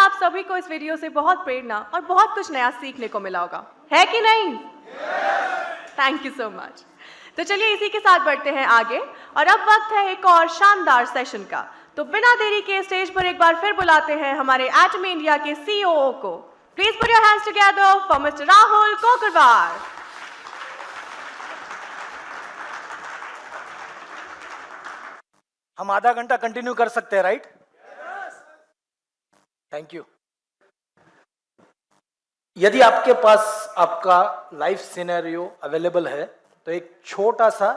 आप सभी को इस वीडियो से बहुत प्रेरणा और बहुत कुछ नया सीखने को मिला होगा, है कि नहीं? Thank you so much. तो चलिए इसी के साथ बढ़ते हैं आगे और अब वक्त है एक और शानदार सेशन का। तो बिना देरी के स्टेज पर एक बार फिर बुलाते हैं हमारे एटमी इंडिया के सीईओ को। Please put your hands together for mister Rahul Kokarwar. हम आधा घंटा कंटिन्यू कर सकते हैं, राइट? Thank you. यदि आपके पास आपका लाइफ सिनेरियो अवेलेबल है तो एक छोटा सा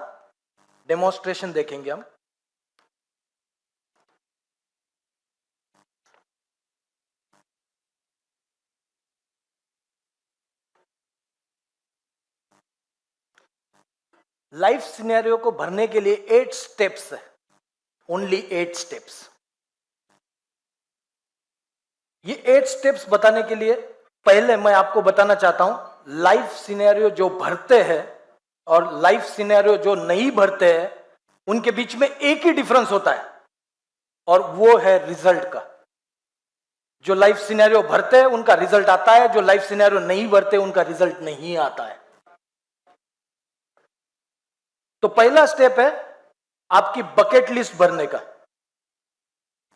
डेमोन्स्ट्रेशन देखेंगे हम। लाइफ सिनेरियो को भरने के लिए 8 स्टेप्स है, ओनली 8 स्टेप्स। ये 8 स्टेप्स बताने के लिए पहले मैं आपको बताना चाहता हूं, लाइफ सिनेरियो जो भरते हैं और लाइफ सिनेरियो जो नहीं भरते हैं उनके बीच में एक ही डिफरेंस होता है और वो है रिजल्ट का। जो लाइफ सिनेरियो भरते हैं उनका रिजल्ट आता है, जो लाइफ सिनेरियो नहीं भरते उनका रिजल्ट नहीं आता है। तो पहला स्टेप है आपकी बकेट लिस्ट भरने का।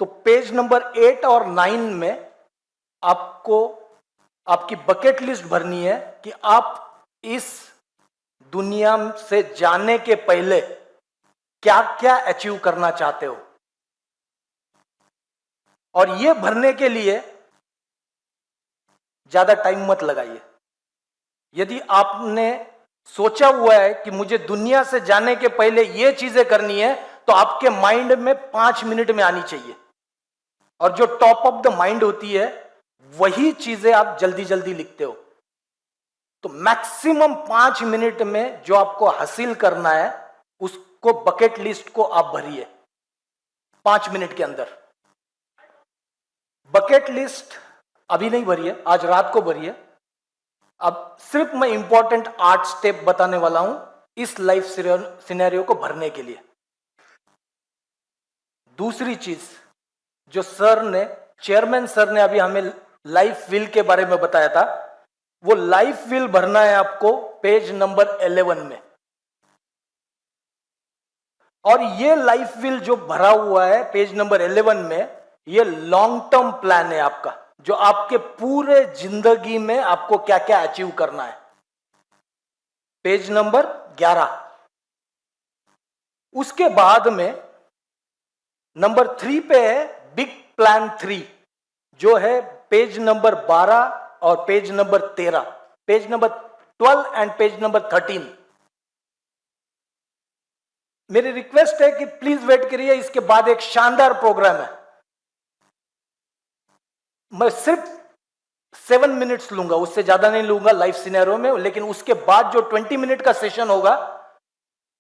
तो पेज नंबर 8 और 9 में आपको आपकी बकेट लिस्ट भरनी है कि आप इस दुनिया से जाने के पहले क्या क्या अचीव करना चाहते हो। और यह भरने के लिए ज्यादा टाइम मत लगाइए। यदि आपने सोचा हुआ है कि मुझे दुनिया से जाने के पहले यह चीजें करनी है तो आपके माइंड में 5 मिनट में आनी चाहिए और जो टॉप ऑफ द माइंड होती है वही चीजें आप जल्दी जल्दी लिखते हो। तो मैक्सिमम 5 मिनट में जो आपको हासिल करना है उसको बकेट लिस्ट को आप भरिए 5 मिनट के अंदर। बकेट लिस्ट अभी नहीं भरिए, आज रात को भरिए। अब सिर्फ मैं इंपॉर्टेंट 8 स्टेप बताने वाला हूं इस लाइफ सिनेरियो को भरने के लिए। दूसरी चीज जो चेयरमैन सर ने अभी हमें लाइफ विल के बारे में बताया था, वो लाइफ विल भरना है आपको पेज नंबर 11 में। और ये लाइफ विल जो भरा हुआ है पेज नंबर 11 में, ये लॉन्ग टर्म प्लान है आपका, जो आपके पूरे जिंदगी में आपको क्या क्या अचीव करना है। Page number 11। उसके बाद में नंबर 3 पे है बिग प्लान 3, जो है पेज नंबर 12 और page number 13, page number 12 and page number 13। मेरी रिक्वेस्ट है कि प्लीज वेट करिए, इसके बाद एक शानदार प्रोग्राम है। मैं सिर्फ 7 मिनट्स लूंगा, उससे ज्यादा नहीं लूंगा लाइफ सिनेरियो में, लेकिन उसके बाद जो 20 मिनट का सेशन होगा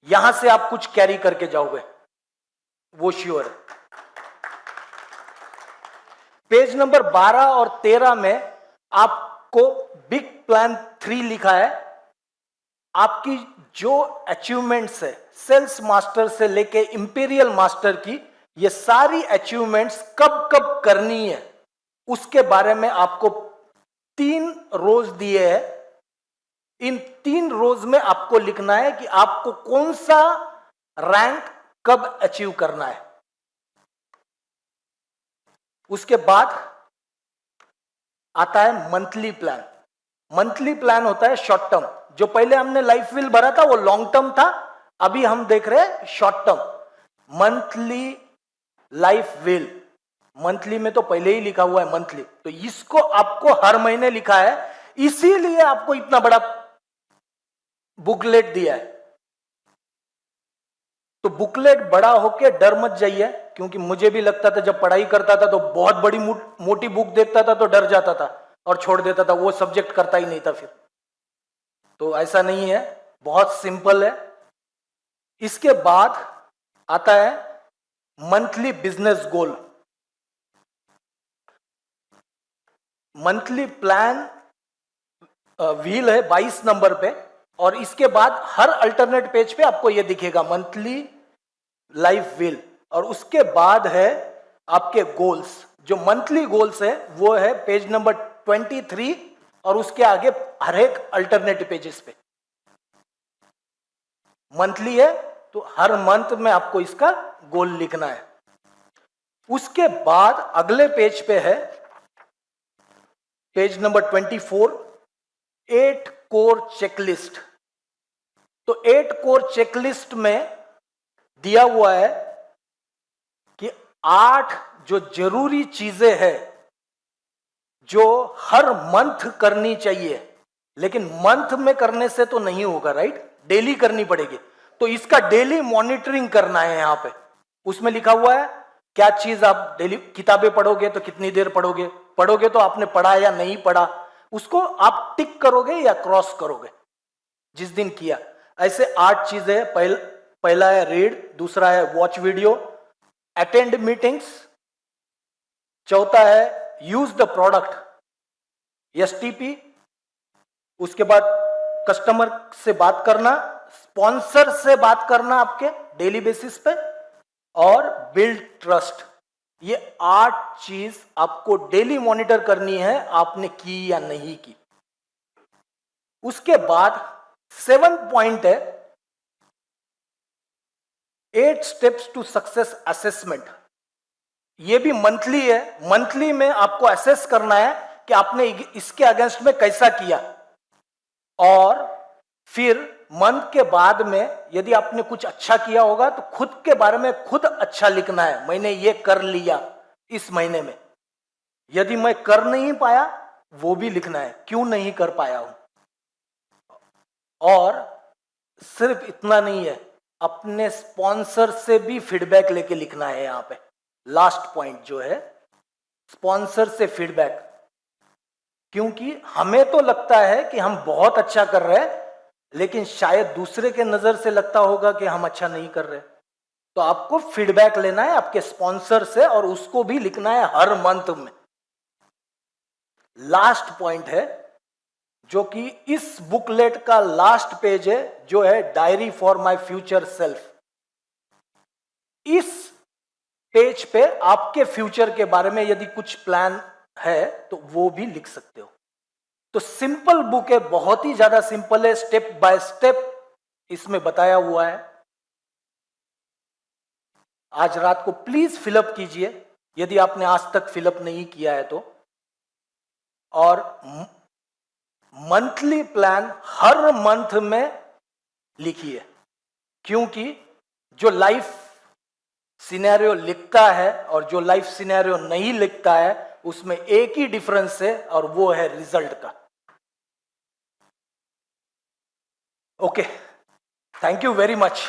यहां से आप कुछ कैरी करके जाओगे, वो श्योर है। पेज नंबर 12 और 13 में आपको बिग प्लान 3 लिखा है। आपकी जो अचीवमेंट्स है सेल्स मास्टर से लेके इंपीरियल मास्टर की, ये सारी अचीवमेंट्स कब कब करनी है उसके बारे में आपको 3 रोज दिए हैं। इन 3 रोज में आपको लिखना है कि आपको कौन सा रैंक कब अचीव करना है। उसके बाद आता है मंथली प्लान। मंथली प्लान होता है शॉर्ट टर्म। जो पहले हमने लाइफ विल भरा था वो लॉन्ग टर्म था, अभी हम देख रहे हैं short term. Monthly life will, monthly में तो पहले ही लिखा हुआ है मंथली, तो इसको आपको हर महीने लिखा है, इसीलिए आपको इतना बड़ा बुकलेट दिया है। तो बुकलेट बड़ा होके डर मत जाइए, क्योंकि मुझे भी लगता था जब पढ़ाई करता था तो बहुत बड़ी मोटी बुक देखता था तो डर जाता था और छोड़ देता था, वो सब्जेक्ट करता ही नहीं था फिर। तो ऐसा नहीं है, बहुत सिंपल है। इसके बाद आता है मंथली बिजनेस गोल। मंथली प्लान व्हील है 22 नंबर पे, और इसके बाद हर अल्टरनेट पेज पे आपको यह दिखेगा मंथली लाइफ व्हील। और उसके बाद है आपके गोल्स, जो मंथली गोल्स है वो है पेज नंबर 23 और उसके आगे हर एक अल्टरनेटिव पेजेस पे। मंथली है तो हर मंथ में आपको इसका गोल लिखना है। उसके बाद अगले पेज पे है पेज नंबर 24, 8 कोर चेकलिस्ट। तो 8 कोर चेकलिस्ट में दिया हुआ है कि 8 जो जरूरी चीजें हैं जो हर मंथ करनी चाहिए, लेकिन मंथ में करने से तो नहीं होगा, राइट, डेली करनी पड़ेगी। तो इसका डेली मॉनिटरिंग करना है। यहां पे उसमें लिखा हुआ है क्या चीज आप डेली, किताबें पढ़ोगे तो कितनी देर पढ़ोगे, पढ़ोगे तो आपने पढ़ा या नहीं पढ़ा, उसको आप टिक करोगे या क्रॉस करोगे जिस दिन किया। ऐसे 8 चीजें, पहला है रीड, दूसरा है वॉच वीडियो, अटेंड मीटिंग्स, चौथा है यूज द प्रोडक्ट एसटीपी, उसके बाद कस्टमर से बात करना, स्पॉन्सर से बात करना आपके डेली बेसिस पे, और बिल्ड ट्रस्ट। ये 8 चीज आपको डेली मॉनिटर करनी है आपने की या नहीं की। उसके बाद 7 पॉइंट है 8 स्टेप्स टू सक्सेस असेसमेंट। ये भी मंथली है। मंथली में आपको असेस करना है कि आपने इसके अगेंस्ट में कैसा किया, और फिर मंथ के बाद में यदि आपने कुछ अच्छा किया होगा तो खुद के बारे में खुद अच्छा लिखना है, मैंने ये कर लिया इस महीने में। यदि मैं कर नहीं पाया वो भी लिखना है, क्यों नहीं कर पाया हूं। और सिर्फ इतना नहीं है, अपने स्पॉन्सर से भी फीडबैक लेके लिखना है। यहां पे लास्ट पॉइंट जो है स्पॉन्सर से फीडबैक, क्योंकि हमें तो लगता है कि हम बहुत अच्छा कर रहे हैं, लेकिन शायद दूसरे के नजर से लगता होगा कि हम अच्छा नहीं कर रहे। तो आपको फीडबैक लेना है आपके स्पॉन्सर से और उसको भी लिखना है हर मंथ में। लास्ट पॉइंट है जो कि इस बुकलेट का लास्ट पेज है, जो है diary for my future self. इस पेज पे आपके फ्यूचर के बारे में यदि कुछ प्लान है तो वो भी लिख सकते हो। तो सिंपल बुक है, बहुत ही ज्यादा सिंपल है, स्टेप बाय स्टेप इसमें बताया हुआ है। आज रात को प्लीज फिलअप कीजिए यदि आपने आज तक फिलअप नहीं किया है तो। और मंथली प्लान हर मंथ में लिखिए, क्योंकि जो लाइफ सिनेरियो लिखता है और जो लाइफ सिनेरियो नहीं लिखता है उसमें एक ही डिफरेंस है, और वो है रिजल्ट का। Okay, thank you very much.